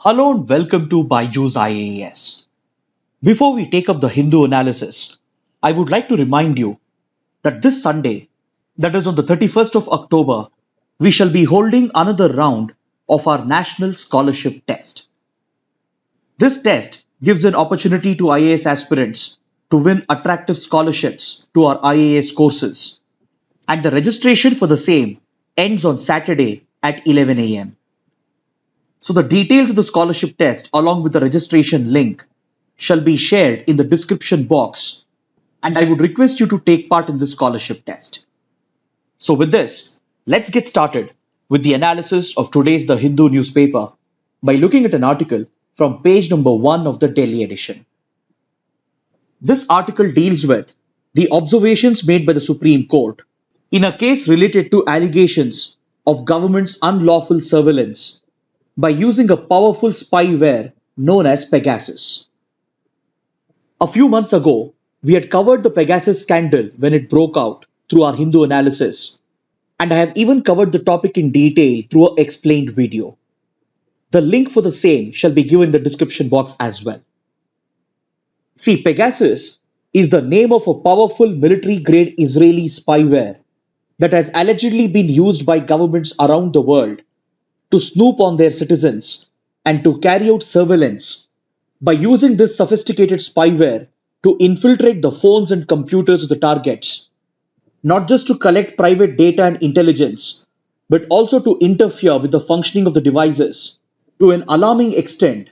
Hello and welcome to Byju's IAS. Before we take up the Hindu analysis, I would like to remind you that this Sunday, that is on the 31st of October, we shall be holding another round of our National Scholarship Test. This test gives an opportunity to IAS aspirants to win attractive scholarships to our IAS courses, and the registration for the same ends on Saturday at 11 a.m. So the details of the scholarship test along with the registration link shall be shared in the description box, and I would request you to take part in this scholarship test. So with this, let's get started with the analysis of today's The Hindu newspaper by looking at an article from page number 1 of the Delhi edition. This article deals with the observations made by the Supreme Court in a case related to allegations of government's unlawful surveillance by using a powerful spyware known as Pegasus. A few months ago, we had covered the Pegasus scandal when it broke out through our Hindu analysis, and I have even covered the topic in detail through an explained video. The link for the same shall be given in the description box as well. See, Pegasus is the name of a powerful military-grade Israeli spyware that has allegedly been used by governments around the world to snoop on their citizens and to carry out surveillance by using this sophisticated spyware to infiltrate the phones and computers of the targets, not just to collect private data and intelligence, but also to interfere with the functioning of the devices to an alarming extent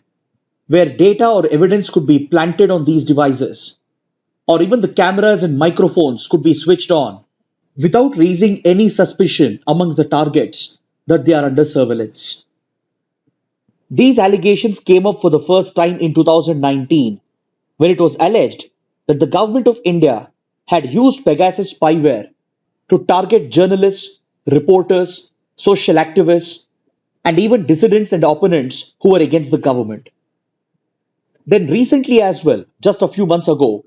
where data or evidence could be planted on these devices, or even the cameras and microphones could be switched on without raising any suspicion amongst the targets that they are under surveillance. These allegations came up for the first time in 2019 when it was alleged that the government of India had used Pegasus spyware to target journalists, reporters, social activists, and even dissidents and opponents who were against the government. Then recently as well, just a few months ago,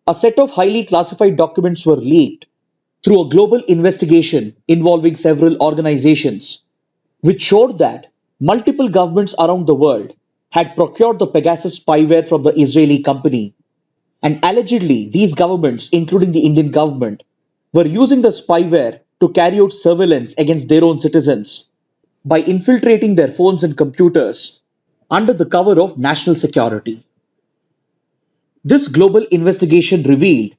a set of highly classified documents were leaked through a global investigation involving several organizations, which showed that multiple governments around the world had procured the Pegasus spyware from the Israeli company. And allegedly, these governments, including the Indian government, were using the spyware to carry out surveillance against their own citizens by infiltrating their phones and computers under the cover of national security. This global investigation revealed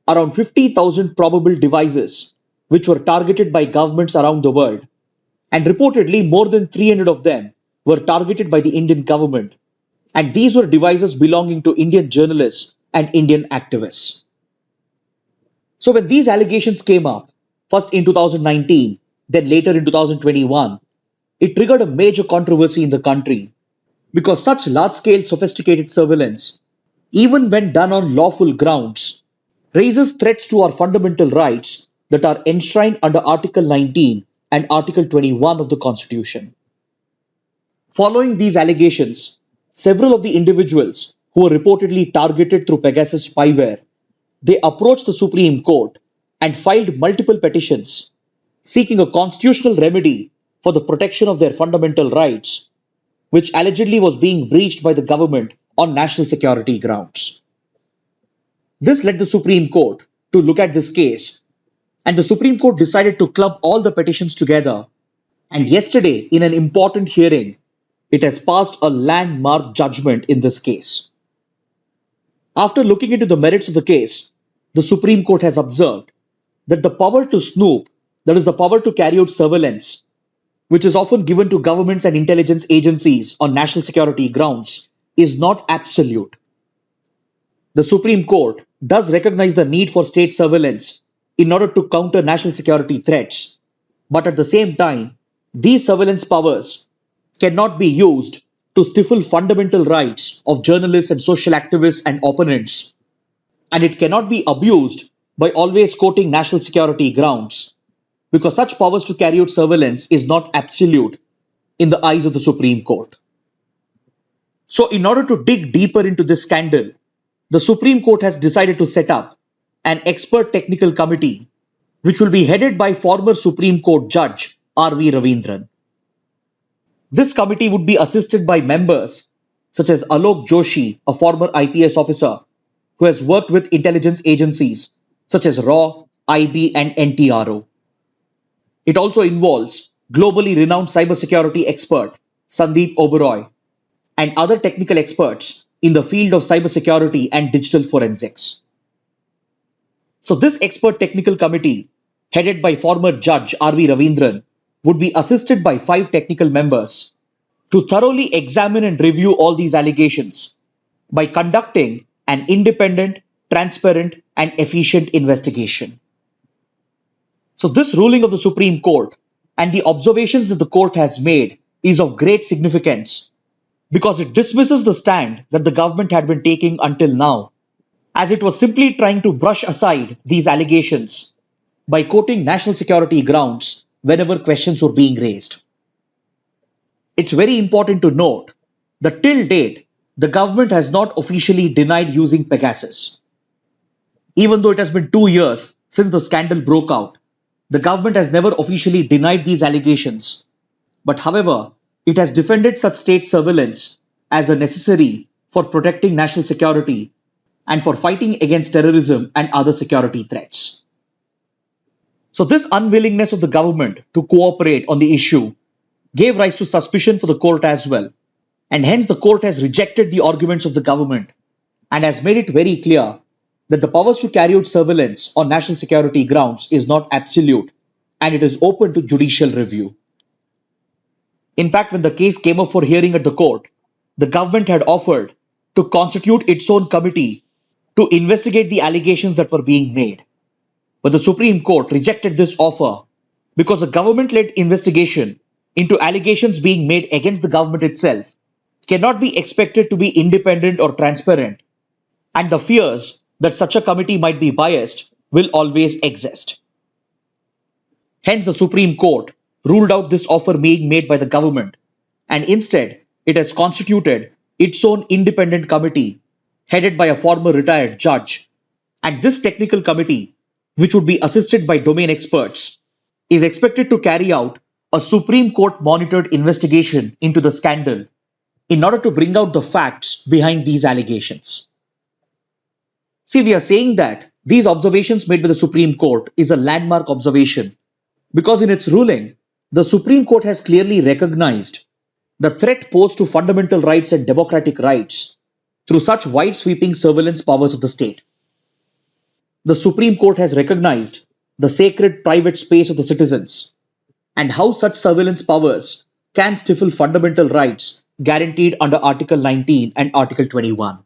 around 50,000 probable devices which were targeted by governments around the world, and reportedly more than 300 of them were targeted by the Indian government, and these were devices belonging to Indian journalists and Indian activists. So when these allegations came up, first in 2019, then later in 2021, it triggered a major controversy in the country because such large-scale sophisticated surveillance, even when done on lawful grounds, raises threats to our fundamental rights that are enshrined under Article 19 and Article 21 of the Constitution. Following these allegations, several of the individuals who were reportedly targeted through Pegasus spyware, they approached the Supreme Court and filed multiple petitions seeking a constitutional remedy for the protection of their fundamental rights, which allegedly was being breached by the government on national security grounds. This led the Supreme Court to look at this case, and the Supreme Court decided to club all the petitions together. And yesterday, in an important hearing, it has passed a landmark judgment in this case. After looking into the merits of the case, the Supreme Court has observed that the power to snoop, that is, the power to carry out surveillance, which is often given to governments and intelligence agencies on national security grounds, is not absolute. The Supreme Court does recognize the need for state surveillance in order to counter national security threats, but at the same time, these surveillance powers cannot be used to stifle fundamental rights of journalists and social activists and opponents, and it cannot be abused by always quoting national security grounds, because such powers to carry out surveillance is not absolute in the eyes of the Supreme Court. So in order to dig deeper into this scandal, the Supreme Court has decided to set up an expert technical committee which will be headed by former Supreme Court Judge R.V. Ravindran. This committee would be assisted by members such as Alok Joshi, a former IPS officer who has worked with intelligence agencies such as RAW, IB, and NTRO. It also involves globally renowned cybersecurity expert Sandeep Oberoi and other technical experts in the field of cybersecurity and digital forensics. So, this expert technical committee, headed by former Judge R.V. Ravindran, would be assisted by five technical members to thoroughly examine and review all these allegations by conducting an independent, transparent, and efficient investigation. So, this ruling of the Supreme Court and the observations that the court has made is of great significance because it dismisses the stand that the government had been taking until now, as it was simply trying to brush aside these allegations by quoting national security grounds whenever questions were being raised. It's very important to note that till date, the government has not officially denied using Pegasus. Even though it has been 2 years since the scandal broke out, the government has never officially denied these allegations. But however, it has defended such state surveillance as a necessary for protecting national security and for fighting against terrorism and other security threats. So, this unwillingness of the government to cooperate on the issue gave rise to suspicion for the court as well, and hence the court has rejected the arguments of the government and has made it very clear that the powers to carry out surveillance on national security grounds is not absolute and it is open to judicial review. In fact, when the case came up for hearing at the court, the government had offered to constitute its own committee to investigate the allegations that were being made. But the Supreme Court rejected this offer because a government led investigation into allegations being made against the government itself cannot be expected to be independent or transparent, and the fears that such a committee might be biased will always exist. Hence, the Supreme Court ruled out this offer being made by the government, and instead, it has constituted its own independent committee headed by a former retired judge. And this technical committee, which would be assisted by domain experts, is expected to carry out a Supreme Court monitored investigation into the scandal in order to bring out the facts behind these allegations. See, we are saying that these observations made by the Supreme Court is a landmark observation because in its ruling, the Supreme Court has clearly recognized the threat posed to fundamental rights and democratic rights through such wide sweeping surveillance powers of the state. The Supreme Court has recognized the sacred private space of the citizens and how such surveillance powers can stifle fundamental rights guaranteed under Article 19 and Article 21.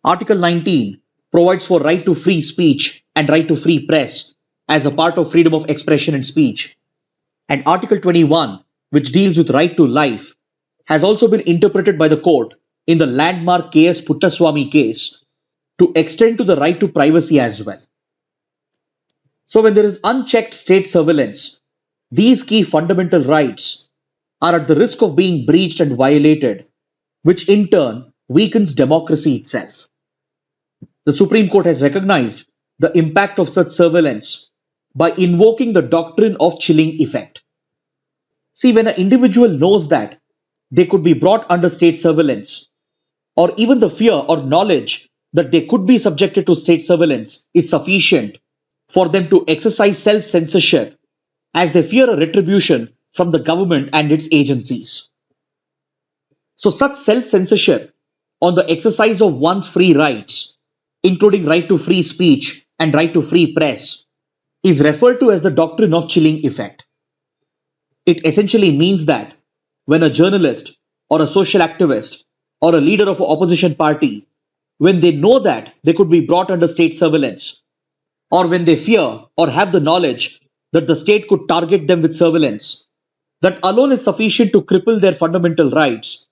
Article 19 provides for right to free speech and right to free press as a part of freedom of expression and speech. And Article 21, which deals with right to life, has also been interpreted by the court in the landmark K.S. Puttaswamy case to extend to the right to privacy as well. So when there is unchecked state surveillance, these key fundamental rights are at the risk of being breached and violated, which in turn weakens democracy itself. The Supreme Court has recognized the impact of such surveillance by invoking the doctrine of chilling effect. See, when an individual knows that they could be brought under state surveillance, or even the fear or knowledge that they could be subjected to state surveillance is sufficient for them to exercise self-censorship as they fear a retribution from the government and its agencies. So such self-censorship on the exercise of one's free rights, including right to free speech and right to free press, is referred to as the doctrine of chilling effect. It essentially means that when a journalist or a social activist or a leader of an opposition party, when they know that they could be brought under state surveillance, or when they fear or have the knowledge that the state could target them with surveillance, that alone is sufficient to cripple their fundamental rights,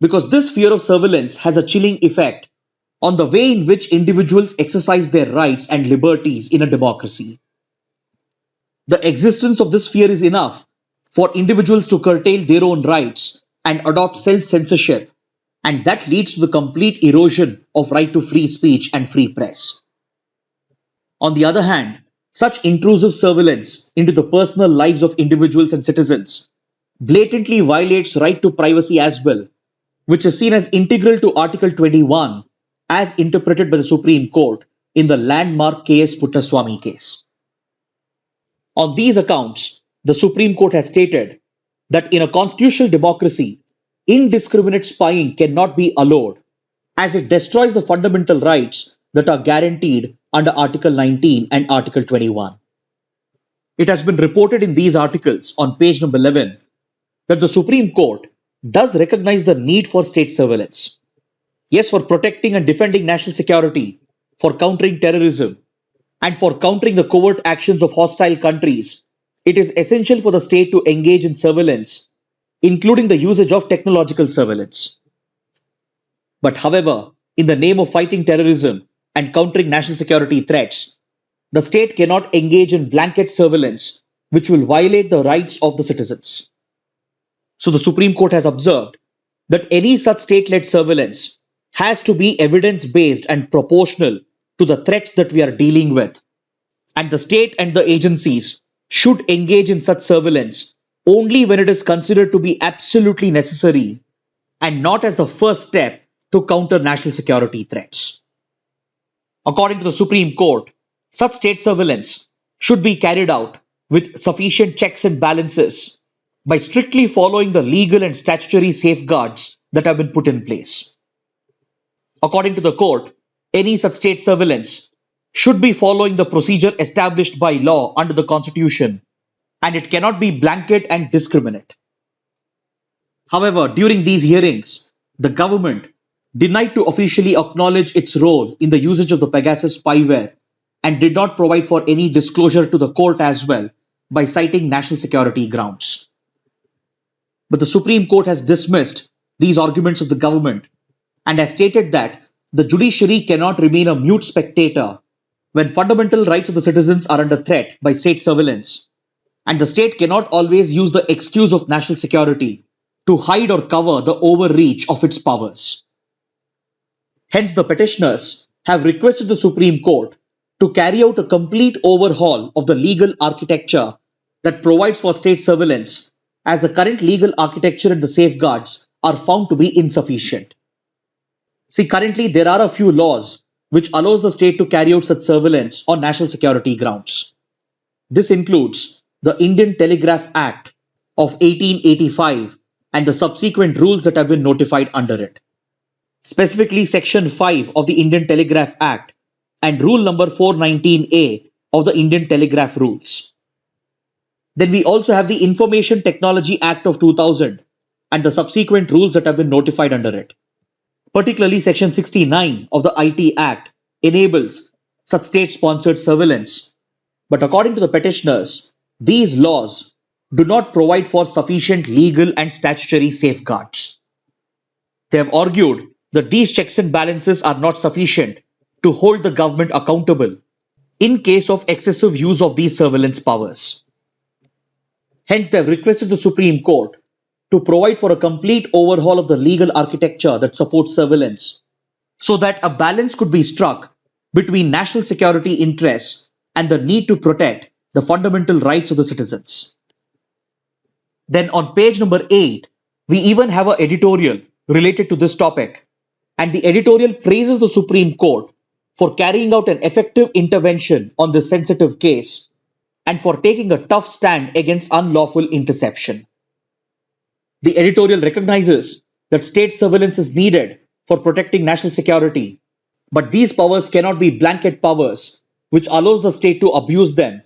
because this fear of surveillance has a chilling effect on the way in which individuals exercise their rights and liberties in a democracy. The existence of this fear is enough for individuals to curtail their own rights and adopt self-censorship, and that leads to the complete erosion of right to free speech and free press. On the other hand, such intrusive surveillance into the personal lives of individuals and citizens blatantly violates right to privacy as well, which is seen as integral to Article 21 as interpreted by the Supreme Court in the landmark KS Puttaswamy case. On these accounts, the Supreme Court has stated that in a constitutional democracy, indiscriminate spying cannot be allowed as it destroys the fundamental rights that are guaranteed under Article 19 and Article 21. It has been reported in these articles on page number 11 that the Supreme Court does recognize the need for state surveillance. Yes, for protecting and defending national security, for countering terrorism, and for countering the covert actions of hostile countries, it is essential for the state to engage in surveillance, including the usage of technological surveillance. But however, in the name of fighting terrorism and countering national security threats, the state cannot engage in blanket surveillance which will violate the rights of the citizens. So the Supreme Court has observed that any such state-led surveillance has to be evidence-based and proportional to the threats that we are dealing with. And the state and the agencies should engage in such surveillance only when it is considered to be absolutely necessary and not as the first step to counter national security threats. According to the Supreme Court, such state surveillance should be carried out with sufficient checks and balances by strictly following the legal and statutory safeguards that have been put in place. According to the court, any such state surveillance should be following the procedure established by law under the Constitution, and it cannot be blanket and discriminate. However, during these hearings, the government denied to officially acknowledge its role in the usage of the Pegasus spyware and did not provide for any disclosure to the court as well by citing national security grounds. But the Supreme Court has dismissed these arguments of the government and has stated that the judiciary cannot remain a mute spectator when fundamental rights of the citizens are under threat by state surveillance, and the state cannot always use the excuse of national security to hide or cover the overreach of its powers. Hence, the petitioners have requested the Supreme Court to carry out a complete overhaul of the legal architecture that provides for state surveillance, as the current legal architecture and the safeguards are found to be insufficient. See, currently there are a few laws which allows the state to carry out such surveillance on national security grounds. This includes the Indian Telegraph Act of 1885 and the subsequent rules that have been notified under it. Specifically, Section 5 of the Indian Telegraph Act and Rule number 419A of the Indian Telegraph Rules. Then we also have the Information Technology Act of 2000 and the subsequent rules that have been notified under it. Particularly, Section 69 of the IT Act enables such state-sponsored surveillance. But according to the petitioners, these laws do not provide for sufficient legal and statutory safeguards. They have argued that these checks and balances are not sufficient to hold the government accountable in case of excessive use of these surveillance powers. Hence, they have requested the Supreme Court to provide for a complete overhaul of the legal architecture that supports surveillance, so that a balance could be struck between national security interests and the need to protect the fundamental rights of the citizens. Then on page number 8, we even have an editorial related to this topic, and the editorial praises the Supreme Court for carrying out an effective intervention on this sensitive case and for taking a tough stand against unlawful interception. The editorial recognizes that state surveillance is needed for protecting national security, but these powers cannot be blanket powers which allows the state to abuse them,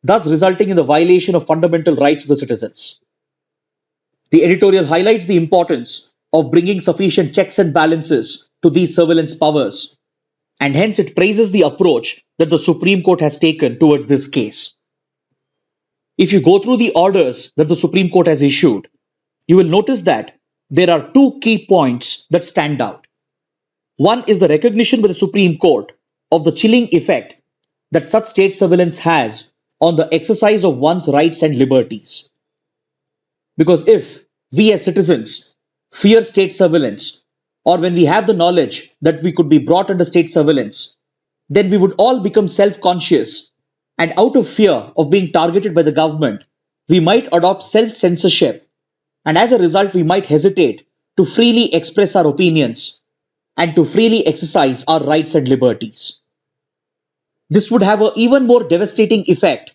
thus resulting in the violation of fundamental rights of the citizens. The editorial highlights the importance of bringing sufficient checks and balances to these surveillance powers, and hence it praises the approach that the Supreme Court has taken towards this case. If you go through the orders that the Supreme Court has issued, you will notice that there are two key points that stand out. One is the recognition by the Supreme Court of the chilling effect that such state surveillance has on the exercise of one's rights and liberties. Because if we as citizens fear state surveillance, or when we have the knowledge that we could be brought under state surveillance, then we would all become self-conscious, and out of fear of being targeted by the government, we might adopt self-censorship And as a result, we might hesitate to freely express our opinions and to freely exercise our rights and liberties. This would have an even more devastating effect,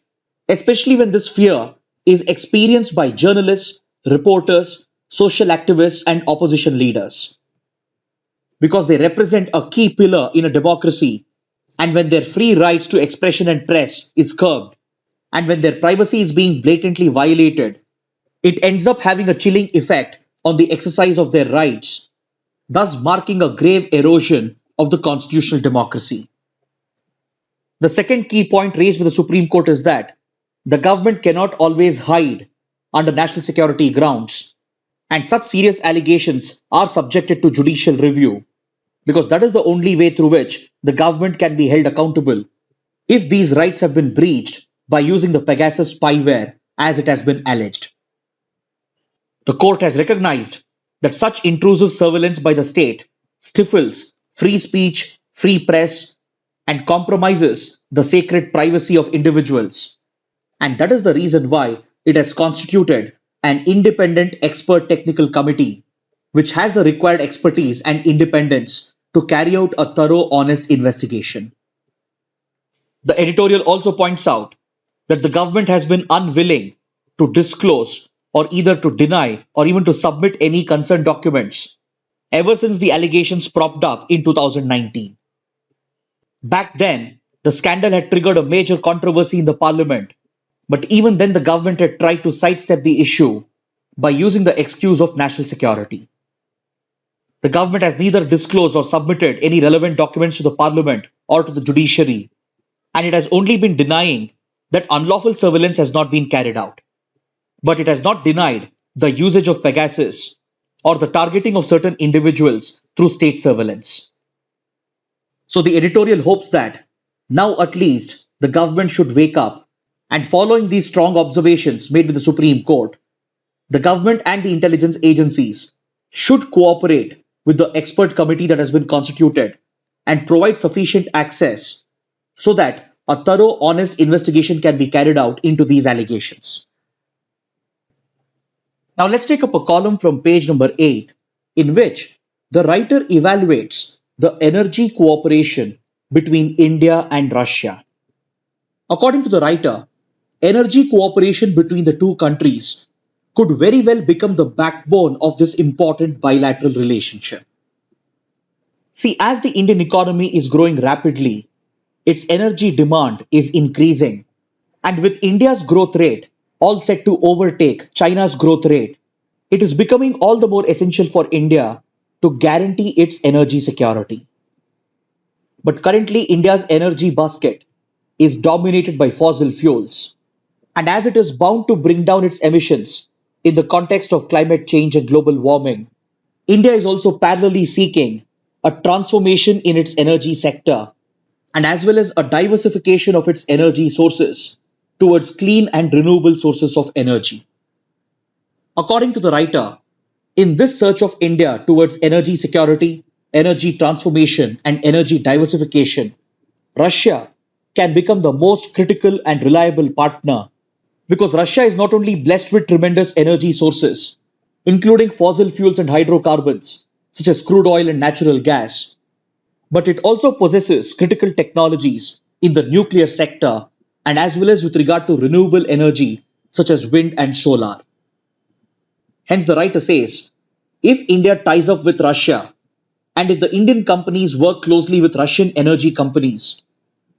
especially when this fear is experienced by journalists, reporters, social activists, and opposition leaders, because they represent a key pillar in a democracy, and when their free rights to expression and press is curbed, and when their privacy is being blatantly violated, it ends up having a chilling effect on the exercise of their rights, thus marking a grave erosion of the constitutional democracy. The second key point raised with the Supreme Court is that the government cannot always hide under national security grounds, and such serious allegations are subjected to judicial review, because that is the only way through which the government can be held accountable if these rights have been breached by using the Pegasus spyware as it has been alleged. The court has recognized that such intrusive surveillance by the state stifles free speech, free press, and compromises the sacred privacy of individuals. And that is the reason why it has constituted an independent expert technical committee, which has the required expertise and independence to carry out a thorough, honest investigation. The editorial also points out that the government has been unwilling to disclose or either to deny or even to submit any concerned documents ever since the allegations propped up in 2019. Back then, the scandal had triggered a major controversy in the parliament, but even then the government had tried to sidestep the issue by using the excuse of national security. The government has neither disclosed or submitted any relevant documents to the parliament or to the judiciary, and it has only been denying that unlawful surveillance has not been carried out. But it has not denied the usage of Pegasus or the targeting of certain individuals through state surveillance. So the editorial hopes that now at least the government should wake up, and following these strong observations made with the Supreme Court, the government and the intelligence agencies should cooperate with the expert committee that has been constituted and provide sufficient access so that a thorough, honest investigation can be carried out into these allegations. Now let's take up a column from page number 8 in which the writer evaluates the energy cooperation between India and Russia. According to the writer, energy cooperation between the two countries could very well become the backbone of this important bilateral relationship. See, as the Indian economy is growing rapidly, its energy demand is increasing, and with India's growth rate all set to overtake China's growth rate, it is becoming all the more essential for India to guarantee its energy security. But currently, India's energy basket is dominated by fossil fuels, and as it is bound to bring down its emissions in the context of climate change and global warming, India is also parallelly seeking a transformation in its energy sector and as well as a diversification of its energy sources towards clean and renewable sources of energy. According to the writer, in this search of India towards energy security, energy transformation, and energy diversification, Russia can become the most critical and reliable partner because Russia is not only blessed with tremendous energy sources, including fossil fuels and hydrocarbons, such as crude oil and natural gas, but it also possesses critical technologies in the nuclear sector and as well as with regard to renewable energy such as wind and solar. Hence, the writer says, if India ties up with Russia and if the Indian companies work closely with Russian energy companies,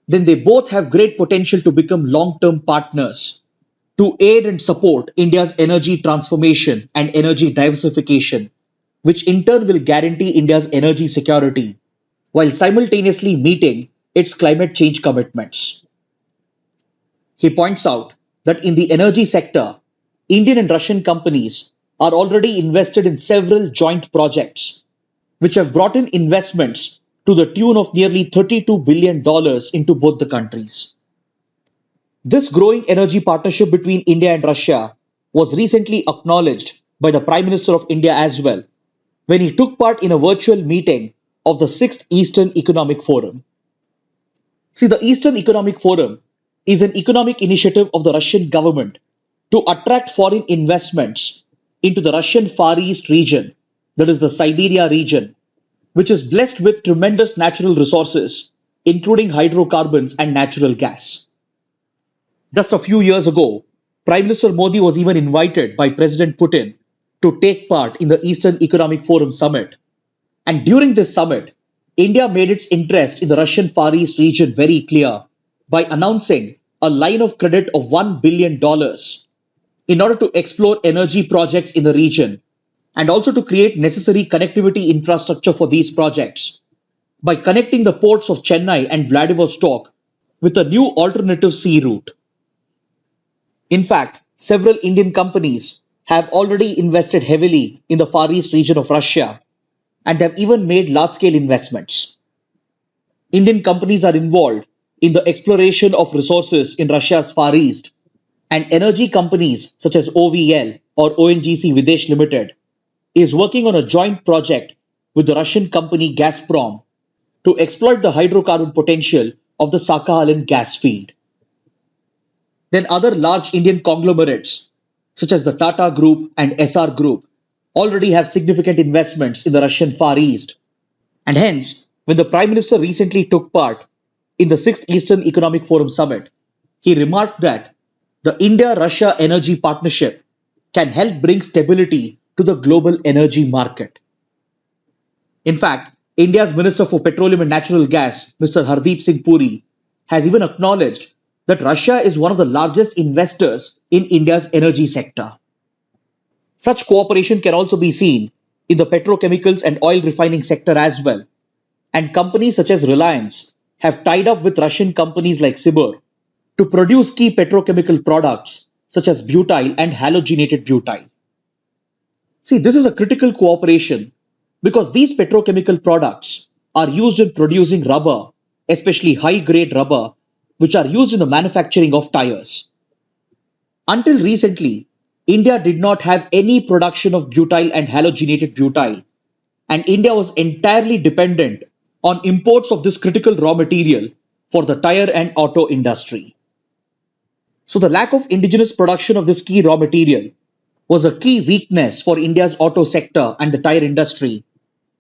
then they both have great potential to become long-term partners to aid and support India's energy transformation and energy diversification, which in turn will guarantee India's energy security while simultaneously meeting its climate change commitments. He points out that in the energy sector, Indian and Russian companies are already invested in several joint projects, which have brought in investments to the tune of nearly $32 billion into both the countries. This growing energy partnership between India and Russia was recently acknowledged by the Prime Minister of India as well, when he took part in a virtual meeting of the 6th Eastern Economic Forum. See, the Eastern Economic Forum is an economic initiative of the Russian government to attract foreign investments into the Russian Far East region, that is the Siberia region, which is blessed with tremendous natural resources, including hydrocarbons and natural gas. Just a few years ago, Prime Minister Modi was even invited by President Putin to take part in the Eastern Economic Forum summit. And during this summit, India made its interest in the Russian Far East region very clear by announcing a line of credit of $1 billion in order to explore energy projects in the region and also to create necessary connectivity infrastructure for these projects by connecting the ports of Chennai and Vladivostok with a new alternative sea route. In fact, several Indian companies have already invested heavily in the Far East region of Russia and have even made large scale investments. Indian companies are involved in the exploration of resources in Russia's Far East, and energy companies such as OVL or ONGC Videsh Limited is working on a joint project with the Russian company Gazprom to exploit the hydrocarbon potential of the Sakhalin gas field. Then other large Indian conglomerates such as the Tata Group and SR Group already have significant investments in the Russian Far East. And hence, when the Prime Minister recently took part in the 6th Eastern Economic Forum Summit, he remarked that the India Russia energy partnership can help bring stability to the global energy market. In fact, India's Minister for Petroleum and Natural Gas, Mr. Hardeep Singh Puri, has even acknowledged that Russia is one of the largest investors in India's energy sector. Such cooperation can also be seen in the petrochemicals and oil refining sector as well, and companies such as Reliance have tied up with Russian companies like Sibur to produce key petrochemical products such as butyl and halogenated butyl. See, this is a critical cooperation because these petrochemical products are used in producing rubber, especially high grade rubber, which are used in the manufacturing of tires. Until recently, India did not have any production of butyl and halogenated butyl, and India was entirely dependent on imports of this critical raw material for the tire and auto industry. So, the lack of indigenous production of this key raw material was a key weakness for India's auto sector and the tire industry,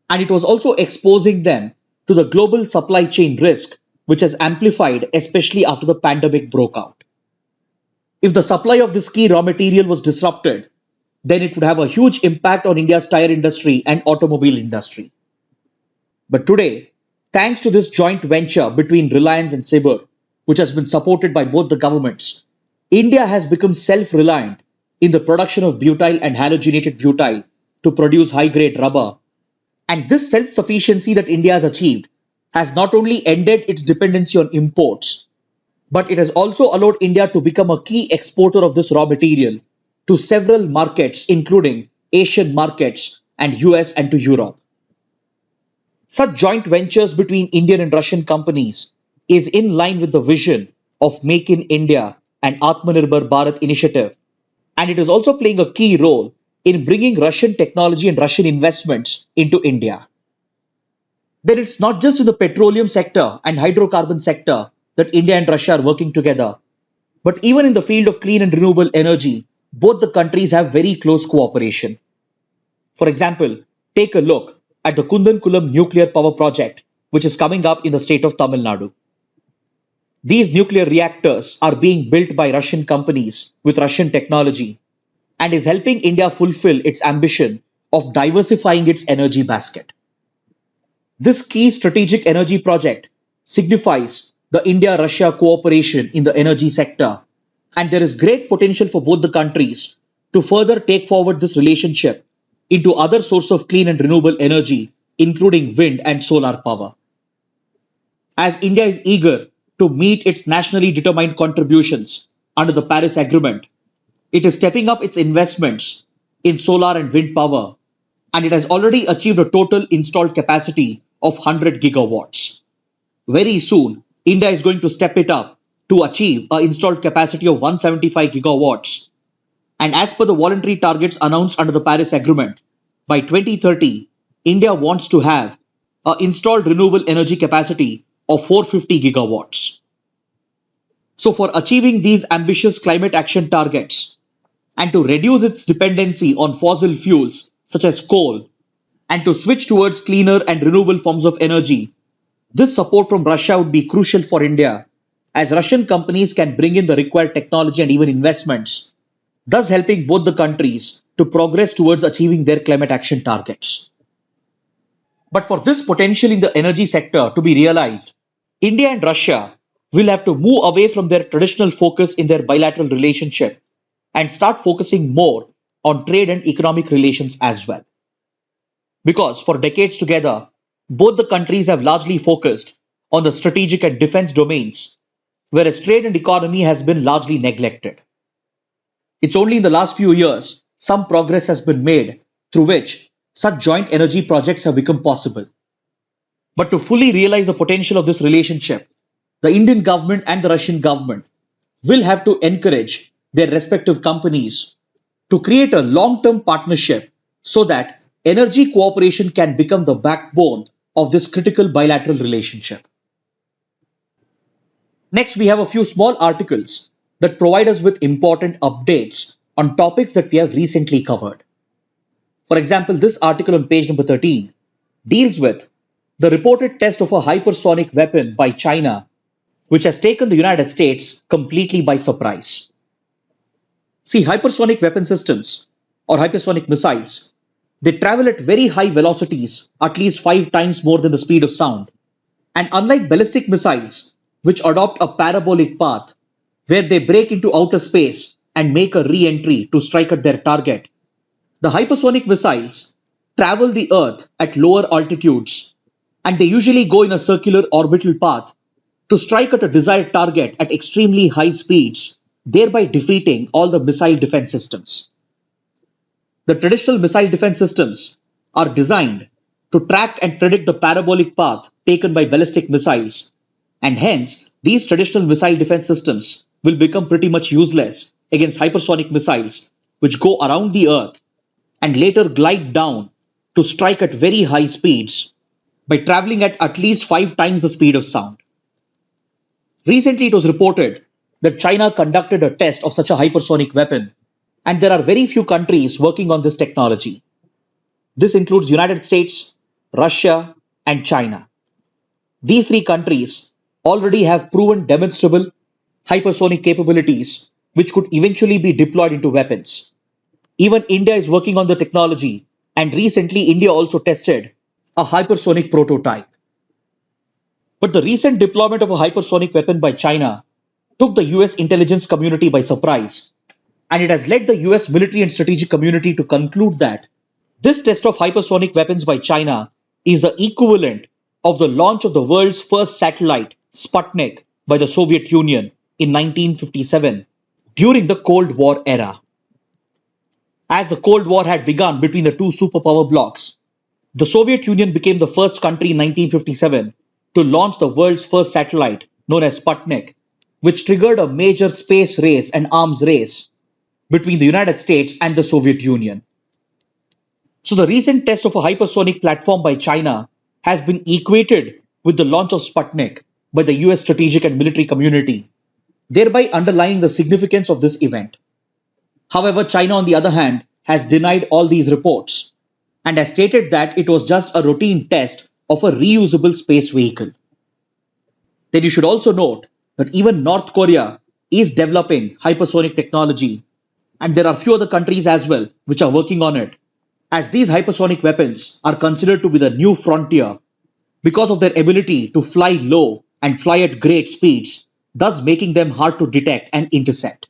and it was also exposing them to the global supply chain risk, which has amplified especially after the pandemic broke out. If the supply of this key raw material was disrupted, then it would have a huge impact on India's tire industry and automobile industry. But today, thanks to this joint venture between Reliance and Sibur, which has been supported by both the governments, India has become self-reliant in the production of butyl and halogenated butyl to produce high-grade rubber. And this self-sufficiency that India has achieved has not only ended its dependency on imports, but it has also allowed India to become a key exporter of this raw material to several markets, including Asian markets and US and to Europe. Such joint ventures between Indian and Russian companies is in line with the vision of Make in India and Atmanirbhar Bharat initiative, and it is also playing a key role in bringing Russian technology and Russian investments into India. Then it's not just in the petroleum sector and hydrocarbon sector that India and Russia are working together, but even in the field of clean and renewable energy, both the countries have very close cooperation. For example, take a look at the Kundankulam nuclear power project, which is coming up in the state of Tamil Nadu. These nuclear reactors are being built by Russian companies with Russian technology and is helping India fulfill its ambition of diversifying its energy basket. This key strategic energy project signifies the India-Russia cooperation in the energy sector, and there is great potential for both the countries to further take forward this relationship into other sources of clean and renewable energy, including wind and solar power. As India is eager to meet its nationally determined contributions under the Paris Agreement, it is stepping up its investments in solar and wind power, and it has already achieved a total installed capacity of 100 gigawatts. Very soon, India is going to step it up to achieve an installed capacity of 175 gigawatts. And as per the voluntary targets announced under the Paris Agreement, by 2030, India wants to have an installed renewable energy capacity of 450 gigawatts. So, for achieving these ambitious climate action targets, and to reduce its dependency on fossil fuels such as coal and to switch towards cleaner and renewable forms of energy. This support from Russia would be crucial for India, as Russian companies can bring in the required technology and even investments, thus helping both the countries to progress towards achieving their climate action targets. But for this potential in the energy sector to be realized, India and Russia will have to move away from their traditional focus in their bilateral relationship and start focusing more on trade and economic relations as well. Because for decades together, both the countries have largely focused on the strategic and defense domains, whereas trade and economy has been largely neglected. It's only in the last few years some progress has been made through which such joint energy projects have become possible. But to fully realize the potential of this relationship, the Indian government and the Russian government will have to encourage their respective companies to create a long term partnership so that energy cooperation can become the backbone of this critical bilateral relationship. Next, we have a few small articles that provide us with important updates on topics that we have recently covered. For example, this article on page number 13 deals with the reported test of a hypersonic weapon by China, which has taken the United States completely by surprise. See, hypersonic weapon systems or hypersonic missiles, they travel at very high velocities, at least 5 times more than the speed of sound. And unlike ballistic missiles, which adopt a parabolic path where they break into outer space and make a re entry to strike at their target, the hypersonic missiles travel the Earth at lower altitudes and they usually go in a circular orbital path to strike at a desired target at extremely high speeds, thereby defeating all the missile defense systems. The traditional missile defense systems are designed to track and predict the parabolic path taken by ballistic missiles, and hence these traditional missile defense systems will become pretty much useless against hypersonic missiles which go around the Earth and later glide down to strike at very high speeds by traveling at least 5 times the speed of sound. Recently, it was reported that China conducted a test of such a hypersonic weapon, and there are very few countries working on this technology. This includes United States, Russia, and China. These three countries already have proven demonstrable hypersonic capabilities which could eventually be deployed into weapons. Even India is working on the technology, and recently India also tested a hypersonic prototype. But the recent deployment of a hypersonic weapon by China took the US intelligence community by surprise, and it has led the US military and strategic community to conclude that this test of hypersonic weapons by China is the equivalent of the launch of the world's first satellite, Sputnik, by the Soviet Union in 1957 during the Cold War era. As the Cold War had begun between the two superpower blocs, the Soviet Union became the first country in 1957 to launch the world's first satellite, known as Sputnik, which triggered a major space race and arms race between the United States and the Soviet Union. So the recent test of a hypersonic platform by China has been equated with the launch of Sputnik by the US strategic and military community, thereby underlining the significance of this event. However, China, on the other hand, has denied all these reports and has stated that it was just a routine test of a reusable space vehicle. Then you should also note that even North Korea is developing hypersonic technology, and there are few other countries as well which are working on it, as these hypersonic weapons are considered to be the new frontier because of their ability to fly low and fly at great speeds, thus making them hard to detect and intercept.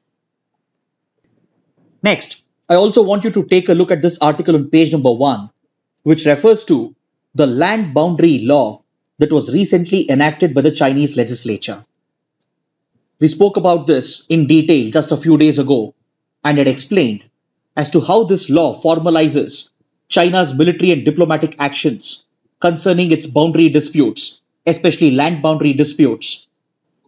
Next, I also want you to take a look at this article on page number 1, which refers to the land boundary law that was recently enacted by the Chinese legislature. We spoke about this in detail just a few days ago and had explained as to how this law formalizes China's military and diplomatic actions concerning its boundary disputes, especially land boundary disputes,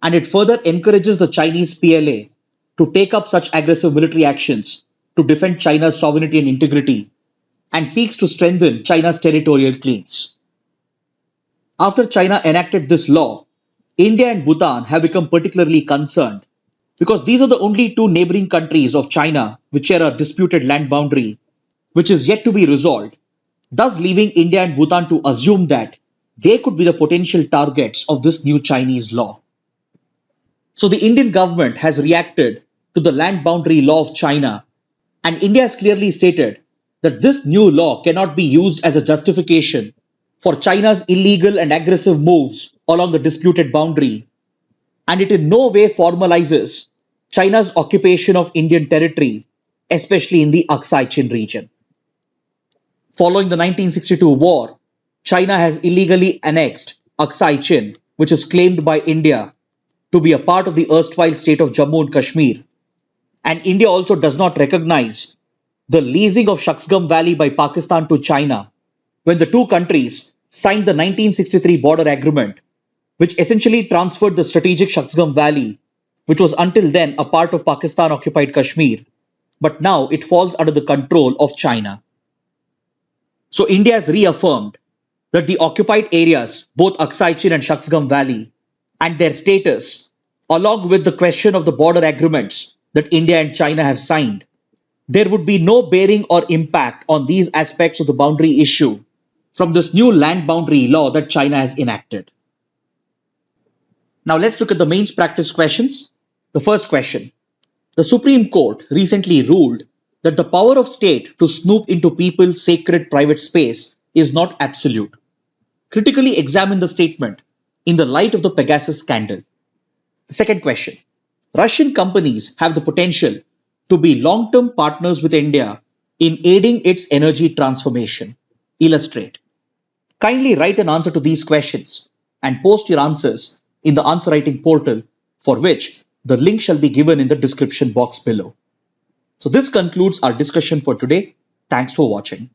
and it further encourages the Chinese PLA to take up such aggressive military actions to defend China's sovereignty and integrity, and seeks to strengthen China's territorial claims. After China enacted this law, India and Bhutan have become particularly concerned because these are the only two neighboring countries of China which share a disputed land boundary, which is yet to be resolved, thus leaving India and Bhutan to assume that they could be the potential targets of this new Chinese law. So the Indian government has reacted to the land boundary law of China, and India has clearly stated that this new law cannot be used as a justification for China's illegal and aggressive moves along the disputed boundary, and it in no way formalizes China's occupation of Indian territory, especially in the Aksai Chin region. Following the 1962 war, China has illegally annexed Aksai Chin, which is claimed by India to be a part of the erstwhile state of Jammu and Kashmir. And India also does not recognize the leasing of Shaksgam Valley by Pakistan to China when the two countries signed the 1963 border agreement, which essentially transferred the strategic Shaksgam Valley, which was until then a part of Pakistan occupied Kashmir, but now it falls under the control of China. So India has reaffirmed that the occupied areas, both Aksai Chin and Shaksgam Valley, and their status, along with the question of the border agreements that India and China have signed, there would be no bearing or impact on these aspects of the boundary issue from this new land boundary law that China has enacted. Now let's look at the mains practice questions. The first question. The Supreme Court recently ruled that the power of state to snoop into people's sacred private space is not absolute. Critically examine the statement in the light of the Pegasus scandal. The second question. Russian companies have the potential to be long-term partners with India in aiding its energy transformation. Illustrate. Kindly write an answer to these questions and post your answers in the answer writing portal, for which the link shall be given in the description box below. So this concludes our discussion for today. Thanks for watching.